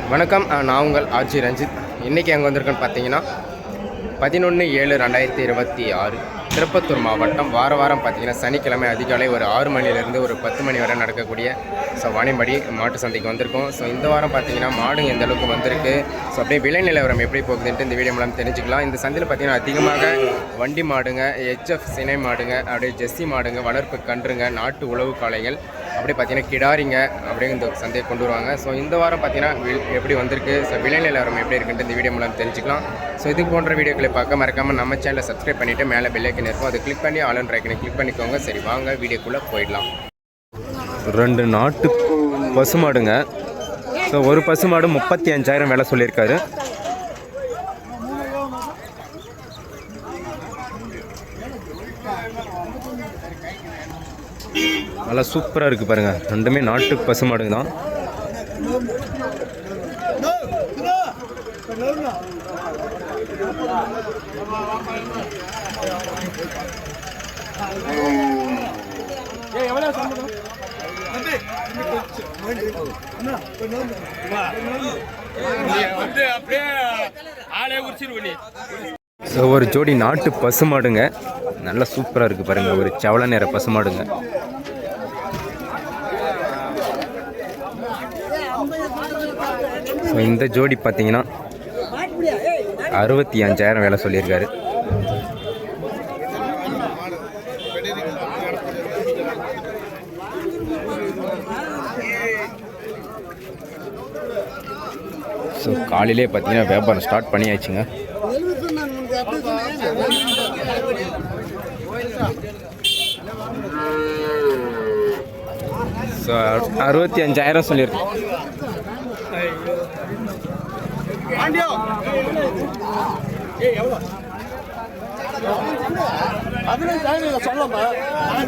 வணக்கம், நான் உங்கள் ஆர்ஜி ரஞ்சித். இன்றைக்கி அங்கே வந்திருக்கேன்னு பார்த்தீங்கன்னா 11/7/2026 திருப்பத்தூர் மாவட்டம். வாரம் பார்த்தீங்கன்னா சனிக்கிழமை அதிகாலை ஒரு 6 மணிலேருந்து ஒரு 10 மணி வரை நடக்கக்கூடிய வாணியம்பாடி மாட்டு சந்தைக்கு வந்திருக்கோம். இந்த வாரம் பார்த்தீங்கன்னா மாடுங்க எந்த அளவுக்கு வந்திருக்கு, அப்படியே விலை நிலவரம் எப்படி போகுதுன்ட்டு இந்த வீடியோ மூலம் தெரிஞ்சுக்கலாம். இந்த சந்தையில் பார்த்தீங்கன்னா அதிகமாக வண்டி மாடுங்க, ஹெச்எஃப் சினை மாடுங்க, அப்படியே ஜெர்சி மாடுங்க, வளர்ப்பு கன்றுங்க, நாட்டு உழவு காளைகள், அப்படியே பார்த்தீங்கன்னா கிடாரிங்க அப்படியே இந்த சந்தையை கொண்டு வருவாங்க. இந்த வாரம் பார்த்தீங்கன்னா எப்படி வந்திருக்கு, விலை நிலவரம் எப்படி இருக்குன்ட்டு இந்த வீடியோ மூலம் தெரிஞ்சுக்கலாம். இது போன்ற வீடியோக்களை பார்க்க மறக்காமல் நம்ம சேனலை சப்ஸ்கிரைப் பண்ணிவிட்டு மேலே பெல் ஐக்கன் இருக்கும், அதை கிளிக் பண்ணி ஆல் அண்ட் ரைக்கனை கிளிக் பண்ணிக்கோங்க. சரி, வாங்க வீடியோக்குள்ளே போயிடலாம். 2 நாட்டு பசுமாடுங்க. ஒரு பசுமாடு 35,000 விலை சொல்லியிருக்காரு. நல்லா சூப்பராக இருக்குது பாருங்கள். 2மே நாட்டு பசுமாடுங்க தான். ஒரு ஜோடி நாட்டு பசுமாடுங்க, நல்லா சூப்பராக இருக்குது பாருங்கள். ஒரு செவல நேர பசுமாடுங்க. இந்த ஜோடி பார்த்தீங்கன்னா 65,000 விலை சொல்லியிருக்காரு. காலையிலே பார்த்தீங்கன்னா வியாபாரம் ஸ்டார்ட் பண்ணியாச்சுங்க. ஸோ 65,000 சொல்லியிருக்கேன்.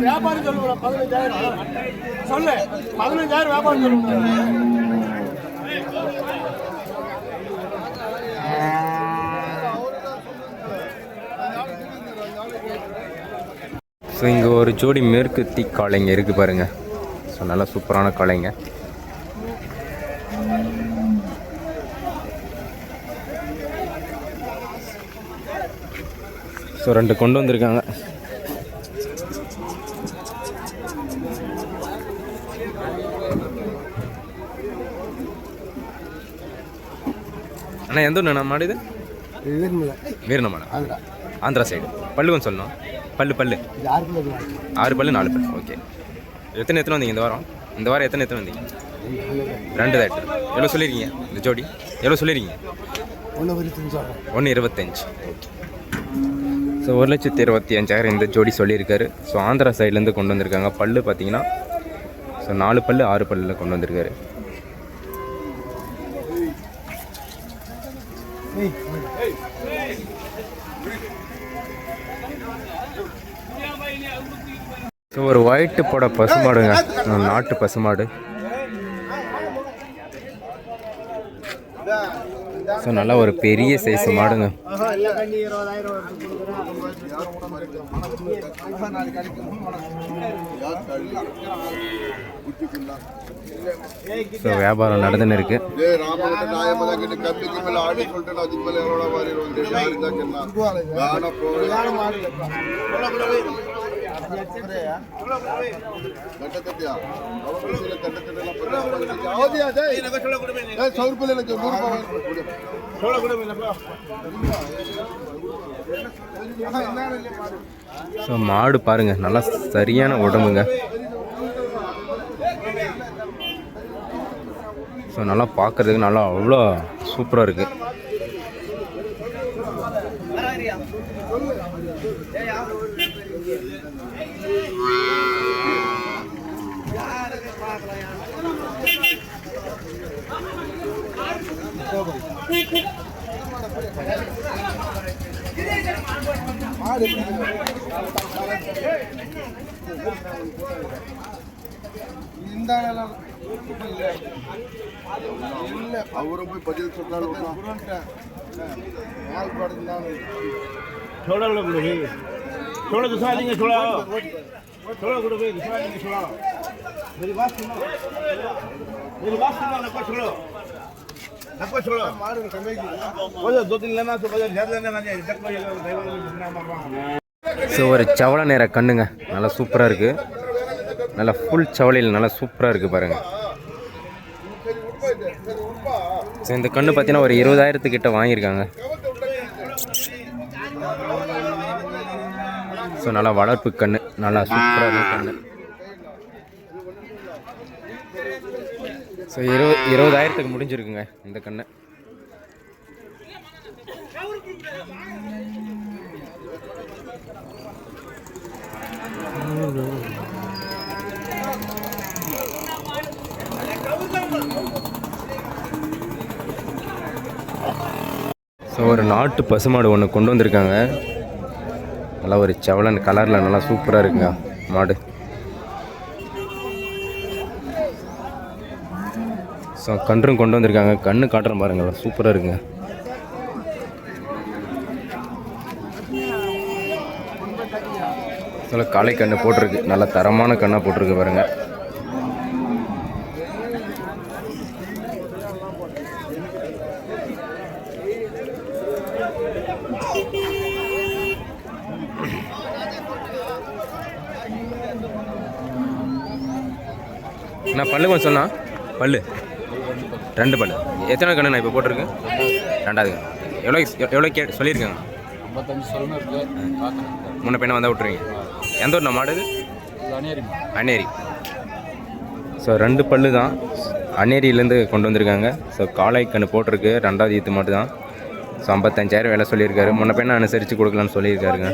வியாபாரம் சொல்லுங்க. 15,000 சொல்லு. 15,000 வியாபாரம் சொல்லுங்க. இங்கே ஒரு ஜோடி மேற்கு தீ காளைங்க இருக்குது பாருங்கள். நல்லா சூப்பரான காளைங்க. ஸோ 2 கொண்டு வந்திருக்காங்க. அண்ணா எந்த ஒன்று மாடு இது? வீரனமாடா, ஆந்திரா சைடு. பல்லு கொஞ்சம் சொல்லணும். பல்லு 6 பல்லு 4 பல்லு. ஓகே. எத்தனை வந்தீங்க இந்த வாரம்? எத்தனை வந்தீங்க? 2 தான் எடுத்து. எவ்வளோ சொல்லியிருக்கீங்க இந்த ஜோடி? எவ்வளோ சொல்லியிருக்கீங்க? 1,25. ஓகே. 1,25,000 இந்த ஜோடி சொல்லியிருக்காரு. ஆந்திரா சைட்லேருந்து கொண்டு வந்திருக்காங்க. பல்லு பார்த்தீங்கன்னா 4 பல்லு 6 பல்லில் கொண்டு வந்திருக்காரு. ஒரு ஒயிட்டு போட பசுமாடுங்க, நாட்டு பசுமாடு. நல்லா ஒரு பெரிய சைஸ் மாடுங்க. வியாபாரம் நடந்துன்னு இருக்கு. மாடு பாருங்க, நல்லா சரியான உடம்புங்க. நல்லா பார்க்கறதுக்கு நல்லா அவ்வளோ சூப்பராக இருக்கு. அவரும் போய் பதில் சொல்றாரு. छोड़ो दूसरा लेंगे, छोड़ो छोड़ो गुरु भाई, दूसरा लेंगे, छोड़ो। मेरी बात सुनो ना, छोड़ो नक्को छोड़ो वो जो 2-3 लेना तो बाजार ज्यादा लेना चाहिए तक को ये ड्राइवर मामा ஸோ ஒரு செவலை நேர கண்ணுங்க, நல்லா சூப்பராக இருக்குது. நல்லா ஃபுல் செவலையில் நல்லா சூப்பராக இருக்குது பாருங்கள். ஸோ இந்த கன்று பார்த்தீங்கன்னா ஒரு 20,000 கிட்ட வாங்கியிருக்காங்க. ஸோ நல்லா வளர்ப்பு கன்று, நல்லா சூப்பராக இருக்குது கன்று. ஸோ 20,000 முடிஞ்சிருக்குங்க இந்த கன்று. ஸோ ஒரு நாட்டு பசுமாடு ஒன்று கொண்டு வந்திருக்காங்க. நல்லா ஒரு செவலன் கலரில் நல்லா சூப்பராக இருக்குங்க மாடு. ஸோ கன்றும் கொண்டு வந்திருக்காங்க. கண்ணு காட்டுறேன் பாருங்க, சூப்பராக இருக்குங்க. நல்ல காளை கண்ணு போட்டிருக்கு, நல்ல தரமான கண்ணாக போட்டிருக்கு பாருங்க. நான் பல்லு கொஞ்சம் சொன்னா பல்லு 2 பல்லு. எத்தனை கண்ணு நான் இப்போ போட்டிருக்கேன்? 2வது. எவ்வளோ சொல்லியிருக்கேங்க? 55 சொல்லணும் இருக்குது. முன்ன பையனை வந்தால் விட்ருவீங்க. எந்த ஊர் நான் மாடு? அன்னேரி. ஸோ 2 பல்லு தான், அன்னேரியிலேருந்து கொண்டு வந்திருக்காங்க. ஸோ காளை கன்று போட்டிருக்கு, 2வது ஈத்து மாட்டு தான். ஸோ 55,000 விலை சொல்லியிருக்காரு. முன்ன பையனை அனுசரித்து கொடுக்கலான்னு சொல்லியிருக்காருங்க.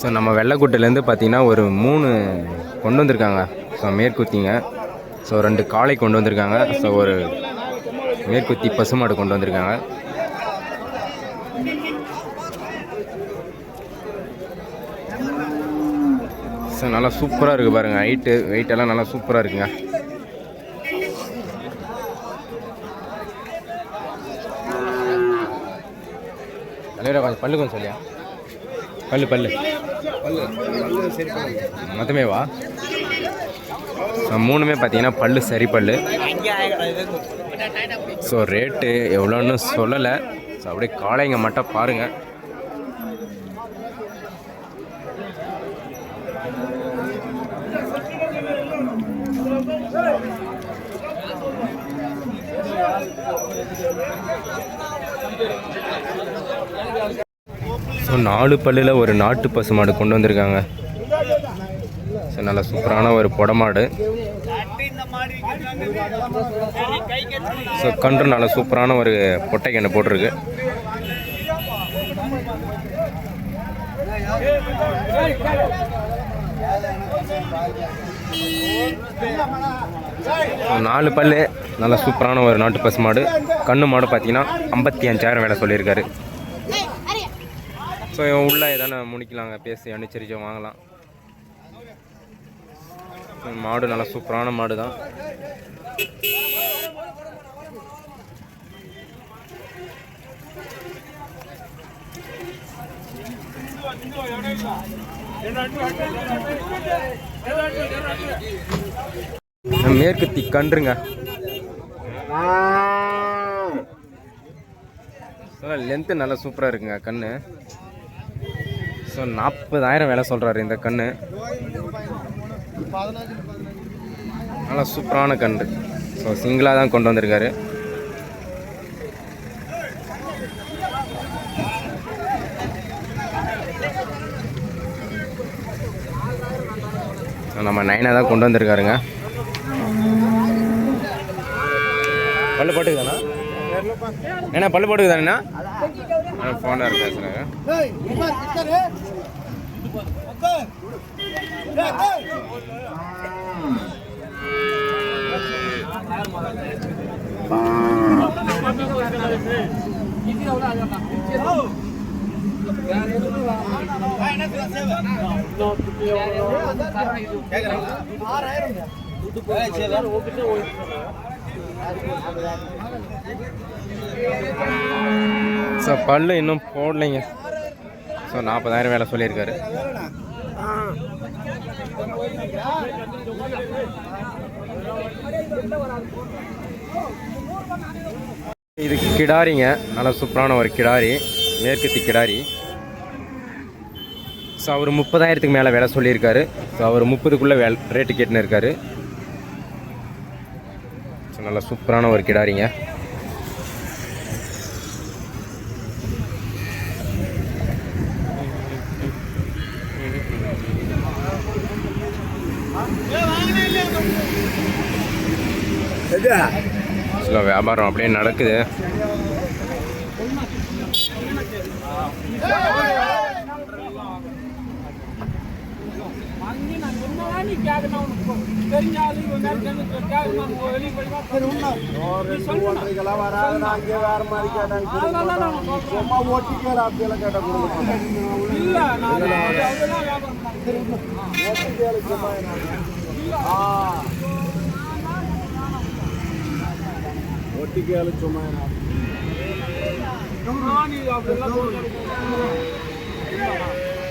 ஸோ நம்ம வெள்ளைக்குட்டையிலேருந்து பார்த்தீங்கன்னா ஒரு 3 கொண்டு வந்திருக்காங்க. ஸோ மேற்குத்திங்க. ஸோ 2 காளை கொண்டு வந்திருக்காங்க. ஸோ ஒரு மேற்குத்தி பசுமாடு கொண்டு வந்திருக்காங்க. ஸோ நல்லா சூப்பராக இருக்குது பாருங்கள். வெயிட்டெல்லாம் நல்லா சூப்பராக இருக்குங்க. தலைவரா கொஞ்சம் பல்லு கொஞ்சம் சொல்லியா? பல்லு சரி மொத்தமே வா. மூணுமே பார்த்தீங்கன்னா பல்லு சரி பல்லு. ஸோ ரேட்டு எவ்வளோன்னு சொல்லலை. ஸோ அப்படியே காளைங்க மட்டும் பாருங்கள். ஸோ 4 பல்லில் ஒரு நாட்டு பசுமாடு கொண்டு வந்திருக்காங்க. ஸோ நல்லா சூப்பரான ஒரு பொடமாடு. ஸோ கன்று நல்லா சூப்பரான ஒரு பொட்டை கன்று போட்டிருக்கு. ஸோ 4 பல்லு நல்லா சூப்பரான ஒரு நாட்டு பசுமாடு. கன்று மாடு பார்த்தீங்கன்னா 55,000 விலை சொல்லியிருக்காரு. ஸோ உள்ளே எதானே முடிக்கலாங்க, பேசி அனுசரிச்சு வாங்கலாம். மாடு நல்லா சூப்பரான மாடு தான். மேற்கு கன்றுங்க. லென்த்து நல்லா சூப்பராக இருக்குங்க கன்று. ஸோ 40,000 விலை சொல்கிறாரு இந்த கன்று. நல்லா சூப்பரான கன்று. ஸோ சிங்கிளாக தான் கொண்டு வந்திருக்காரு. ஸோ நம்ம 9 தான் கொண்டு வந்திருக்காருங்க. பல்லு போட்டுக்குதாண்ணா? ஏன்னா பல்லு போட்டுக்குதாண்ணா? ஃபோனாக இருக்கு பேசுகிறேங்க. ஸோ பல்லு இன்னும் போடலைங்க. ஸோ 40,000 வேலை சொல்லியிருக்காரு. இது கிடாரிங்க, நல்லா சூப்பரான ஒரு கிடாரி, மேற்கத்தி கிடாரி. ஸோ அவர் 30,000க்கு மேலே வேலை சொல்லியிருக்காரு. ஸோ அவர் 30க்குள்ளே ரேட்டு கேட்டுன்னு இருக்காரு. ஸோ நல்லா சூப்பரான ஒரு கிடாரிங்க. சில வியாபாரம் அப்படியே நடக்குது.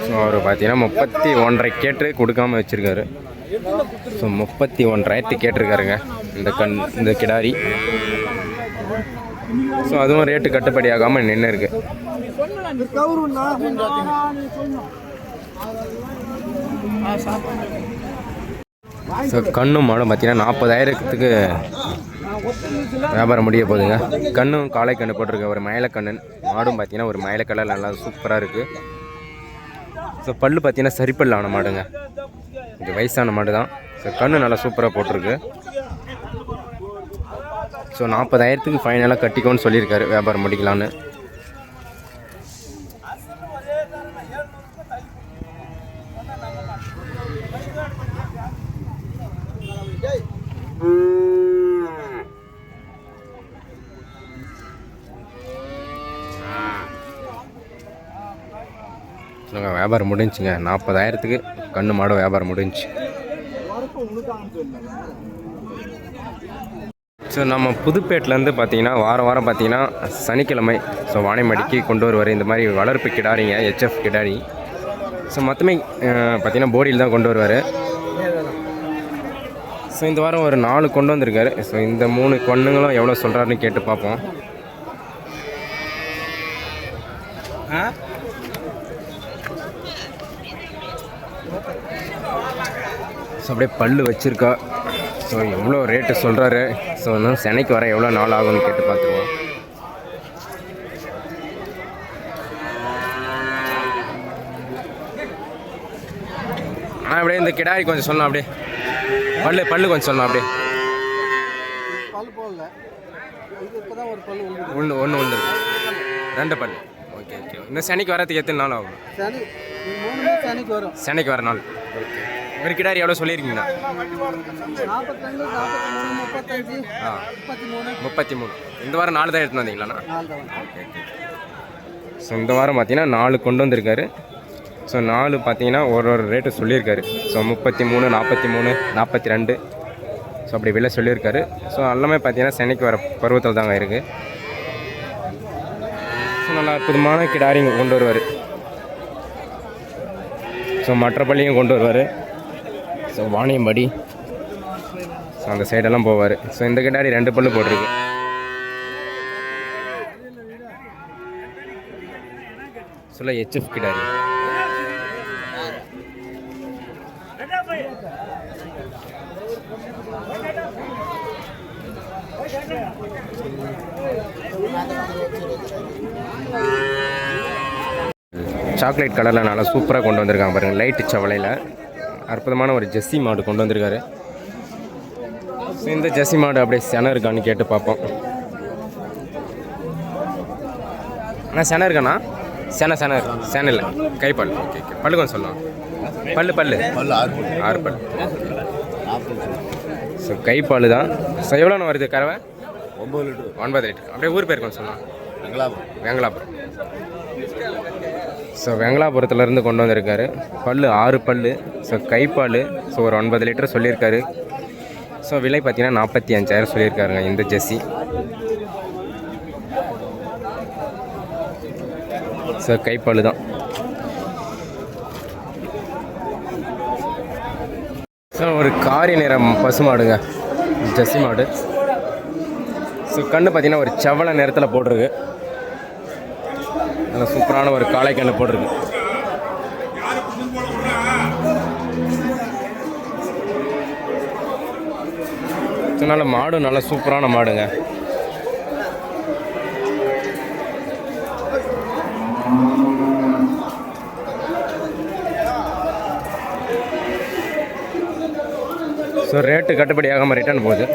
ஸோ அவர் பார்த்தீங்கன்னா 31,500 கேட்டு கொடுக்காம வச்சுருக்காரு. ஸோ 31,000 கேட்டிருக்காருங்க இந்த கிடாரி. ஸோ அதுவும் ரேட்டு கட்டுப்படி ஆகாமல் நின்று இருக்கு. ஸோ கண்ணும் மாடும் பார்த்தீங்கன்னா 40,000க்கு வியாபாரம் முடிய போகுதுங்க. கண்ணும் காளை கண்ணு போட்டிருக்கு, ஒரு மயிலக்கண்ணன். மாடும் பார்த்தீங்கன்னா ஒரு மயிலக்கடல் நல்லா சூப்பராக இருக்குது. ஸோ பல்லு பார்த்தீங்கன்னா சரிப்பல் ஆன மாடுங்க, இது வயசான மாடு தான். ஸோ கண்ணு நல்லா சூப்பராக போட்டிருக்கு. ஸோ 40,000க்கு ஃபைனலாக கட்டிக்கோன்னு சொல்லியிருக்காரு, வியாபாரம் முடிக்கலான்னு. வியாபாரம் முடிஞ்சுங்க. 40,000க்கு கண்ணு மாடு வியாபாரம் முடிஞ்சு. ஸோ நம்ம புதுப்பேட்டிலேருந்து பார்த்தீங்கன்னா வாரம் பார்த்தீங்கன்னா சனிக்கிழமை ஸோ வாணியம்பாடிக்கு கொண்டு வருவார் இந்த மாதிரி வளர்ப்பு கிடாரிங்க, ஹெச்எஃப் கிடாரி. ஸோ மொத்தமே பார்த்தீங்கன்னா போடியில் தான் கொண்டு வருவார். ஸோ இந்த வாரம் ஒரு 4 கொண்டு வந்திருக்காரு. ஸோ இந்த 3 கொண்டுங்களும் எவ்வளோ சொல்கிறாருன்னு கேட்டு பார்ப்போம். ஸோ அப்படியே பல்லு வச்சுருக்கா. ஸோ எவ்வளோ ரேட்டு சொல்கிறாரு. ஸோ இன்னும் சென்னைக்கு வர எவ்வளோ நாள் ஆகும்னு கேட்டு பார்த்துருவோம். அப்படியே இந்த கிடாரி கொஞ்சம் சொல்லலாம், அப்படியே பல்லு கொஞ்சம் சொல்லலாம். அப்படியே ஒன்று வந்துருக்கு, 2 பல்லு. Okay okay. இன்னும் சென்னைக்கு வரதுக்கு எத்தனை நாள் ஆகும்? சென்னைக்கு வர நாள். ஓகே. ஒரு கிடாரி எவ்வளோ சொல்லியிருக்கீங்கண்ணா? 33. இந்த வாரம் 4 தான் எடுத்துன்னு வந்தீங்களாண்ணா? Okay okay. ஸோ இந்த வாரம் பார்த்தீங்கன்னா 4 கொண்டு வந்திருக்காரு. ஸோ 4 பார்த்தீங்கன்னா ஒரு ரேட்டு சொல்லியிருக்காரு. ஸோ 33, 43, 42 ஸோ அப்படி விலை சொல்லியிருக்காரு. ஸோ எல்லாமே பார்த்தீங்கன்னா சென்னைக்கு வர பருவத்தில் தாங்க இருக்குது. ஸோ நல்லா அற்புதமான கிடாரிங்க கொண்டு வருவார். ஸோ மற்ற பள்ளியும் கொண்டு வருவார். ஸோ வாணியம்பாடி ஸோ அந்த சைடெல்லாம் போவார். ஸோ இந்த கிடாரி 2 பல்லு போட்டிருக்கு. சொல்ல ஹெச்எஃப் கிடாரி. சாக்லேட் கலரில் நல்லா சூப்பராக கொண்டு வந்திருக்காங்க பாருங்கள், லைட்டு சவலையில். அற்புதமான ஒரு ஜெர்சி மாடு கொண்டு வந்திருக்காரு. ஸோ இந்த ஜெர்சி மாடு அப்படியே செனை இருக்கான்னு கேட்டு பார்ப்போம். அண்ணா செனை இருக்காண்ணா? செனை இல்லை, கைப்பல். Okay okay. பல்லு கொஞ்சம் சொல்லலாம். பல்லு 6 பல். ஸோ கைப்பால் தான். ஸோ எவ்வளோண்ணா வருது கறவை? 9 லிட்டர். அப்படியே ஊர் பேர் கொஞ்சம் சொல்லலாம். வெங்கலாபுரம். ஸோ வெங்கலாபுரத்துலேருந்து கொண்டு வந்திருக்காரு. பல் 6 பல். ஸோ கைப்பால். ஸோ ஒரு 9 லிட்டர் சொல்லியிருக்காரு. ஸோ விலை பார்த்தீங்கன்னா 45,000 சொல்லியிருக்காருங்க இந்த ஜெர்சி. ஸோ கைப்பால் தான். ஸோ ஒரு காரி நிறம் பசுமாடுங்க ஜெர்சி மாடு. ஸோ கண்ணு பார்த்தீங்கன்னா ஒரு செவலை நிறத்தில் போட்டிருக்கு. நல்ல சூப்பரான ஒரு காளை கண்ணு போட்டிருக்கு. ஸோ நல்ல மாடு, நல்ல சூப்பரான மாடுங்க. ஸோ ரேட்டு கட்டுப்படி ஆகாமல் ரிட்டர்ன் போகுது.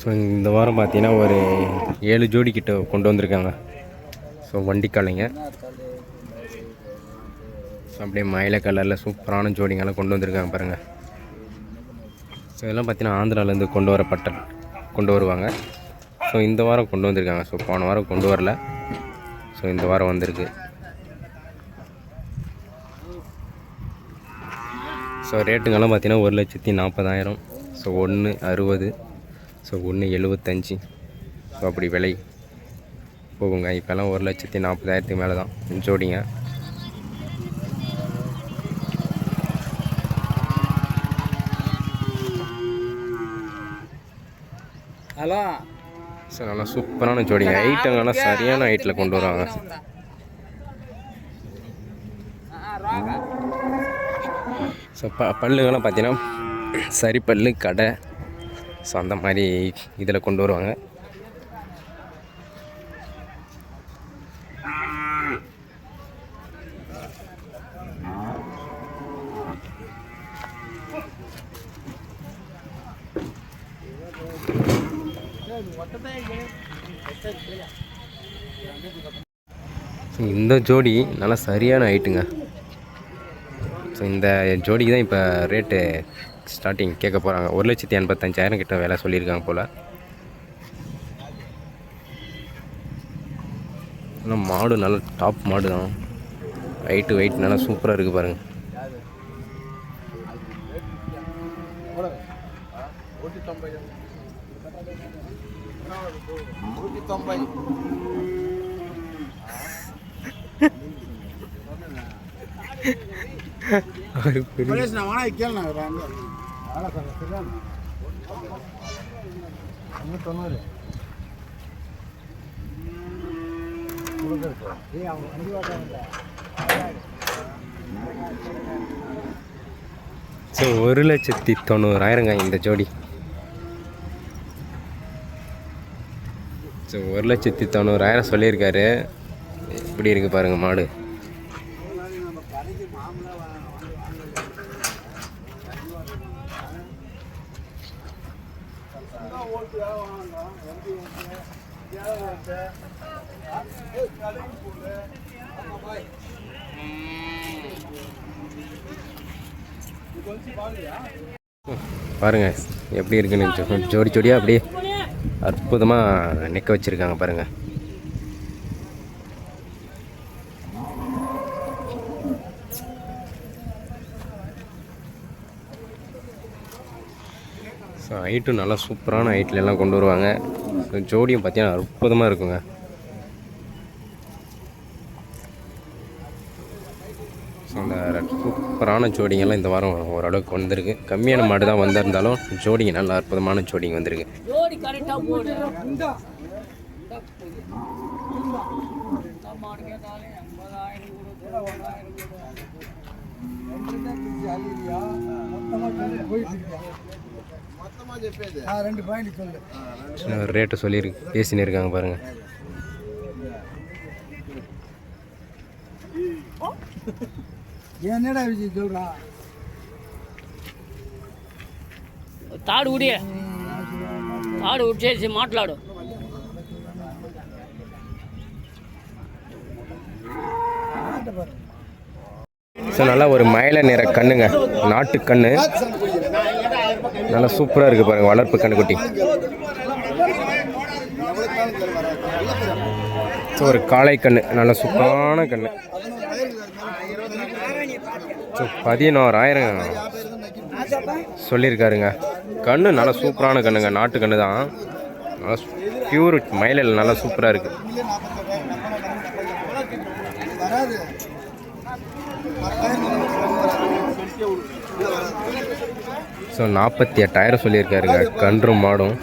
ஸோ இந்த வாரம் பார்த்தீங்கன்னா ஒரு 7 ஜோடி கிட்ட கொண்டு வந்திருக்காங்க. ஸோ வண்டிக்காலைங்க. ஸோ அப்படியே மயில கலரில் சூப்பரான ஜோடிங்கெல்லாம் கொண்டு வந்திருக்காங்க பாருங்கள். ஸோ இதெல்லாம் பார்த்தீங்கன்னா ஆந்திராவிலேருந்து கொண்டு வருவாங்க. ஸோ இந்த வாரம் கொண்டு வந்திருக்காங்க. ஸோ போன வாரம் கொண்டு வரல. ஸோ இந்த வாரம் வந்திருக்கு. ஸோ ரேட்டுங்கெல்லாம் பார்த்தீங்கன்னா 1,40,000. ஸோ 1,60,000. ஸோ 1,75,000. ஸோ அப்படி விலை போகுங்க. இப்போல்லாம் 1,40,000 மேலே தான் ஜோடிங்க. ஹலோ. ஸோ நல்லா சூப்பரான ஜோடிங்க. ஹைட்டுங்கெல்லாம் சரியான ஹைட்டில் கொண்டு வருவாங்க. ஸோ பல்லுங்கெல்லாம் பார்த்தீங்கன்னா சரி பல்லு கடை. ஸோ அந்த மாதிரி இதில் கொண்டு வருவாங்க. இந்த ஜோடி நல்லா சரியான ஹைட்டுங்க. ஸோ இந்த ஜோடிக்கு தான் இப்போ ரேட்டு ஸ்டார்டிங் கேட்க போகிறாங்க. 1,85,000 கிட்ட விலை சொல்லியிருக்காங்க போல். ஆனால் மாடு நல்ல டாப் மாடு தான். ஹைட்டு வெயிட் நல்லா சூப்பராக இருக்குது பாருங்கள். ஸோ 1,90,000 இந்த ஜோடி. ஸோ 1,90,000 சொல்லியிருக்காரு. எப்படி இருக்குது பாருங்கள் மாடு. பாருங்கள் எப்படி இருக்குன்னு. ஜோடி ஜோடியாக அப்படியே அற்புதமாக நிற்க வச்சுருக்காங்க பாருங்கள். ஸோ ஹைட்டும் நல்லா சூப்பரான ஹைட்டில் எல்லாம் கொண்டு வருவாங்க. ஸோ ஜோடியும் பார்த்தீங்கன்னா அற்புதமாக இருக்குங்க. ஸோ அந்த சூப்பரான ஜோடிங்கெல்லாம் இந்த வாரம் ஓரளவுக்கு வந்திருக்கு. கம்மியான மாடு தான் வந்திருந்தாலும் ஜோடிங்க நல்லா அற்புதமான ஜோடிங்க வந்திருக்கு. ரேட்டு சொல்லியிருக்கு, பேசினு இருக்காங்க பாருங்கள். என்னடா விஜய் சொல்றா? తాడు ఉడిచేసి మాట్లాడు. ஸோ நல்லா ஒரு மயில நிற கண்ணுங்க, நாட்டு கண்ணு, நல்லா சூப்பராக இருக்குது பாருங்கள், வளர்ப்பு கண்ணுக்குட்டி. ஸோ ஒரு காளை கண்ணு, நல்ல சூப்பரான கண்ணு. ஸோ 11,000 சொல்லியிருக்காருங்க. கண்ணு நல்லா சூப்பரான கண்ணுங்க, நாட்டு கண்ணு தான், நல்லா பியூர் மயிலில் நல்லா சூப்பராக இருக்குது. ஸோ 48,000 சொல்லியிருக்காருங்க கன்றும் மாடும்.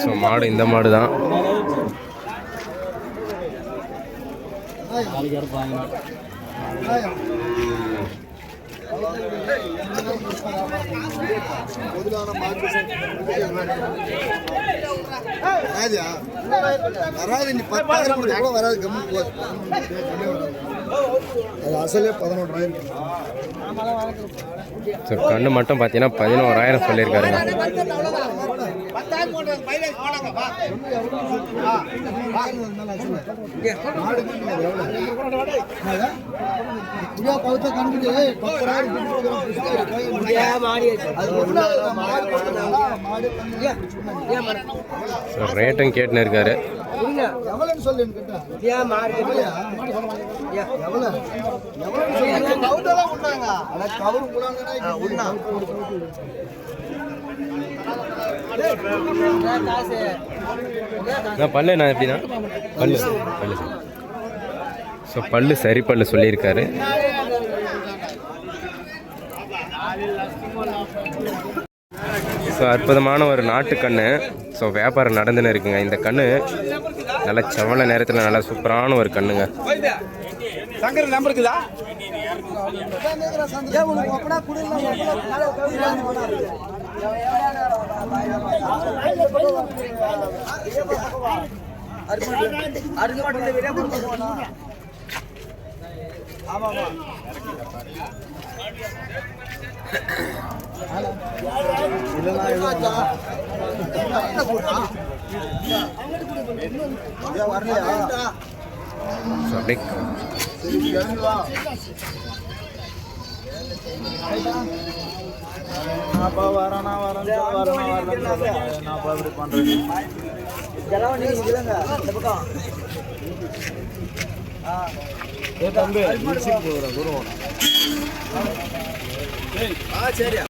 ஸோ மாடு இந்த மாடு தான். ஸோ கண்ணு மட்டும் பார்த்தீங்கன்னா 11,000 சொல்லியிருக்காருங்க. ஸோ ரேட்டும் கேட்டுன்னு இருக்காரு. பல்லு என்ன எப்படின்னா பல்லு பல்லு ஸோ பல்லு சரி பல்லு சொல்லியிருக்காரு. ஸோ அற்புதமான ஒரு நாட்டு கண்ணு. ஸோ வியாபாரம் நடந்துன்னு இருக்குங்க. இந்த கண்ணு நல்ல செவல நேரத்தில் நல்லா சூப்பரான ஒரு கண்ணுங்க. சங்கர் நம்பர் இருக்குதா? சரியா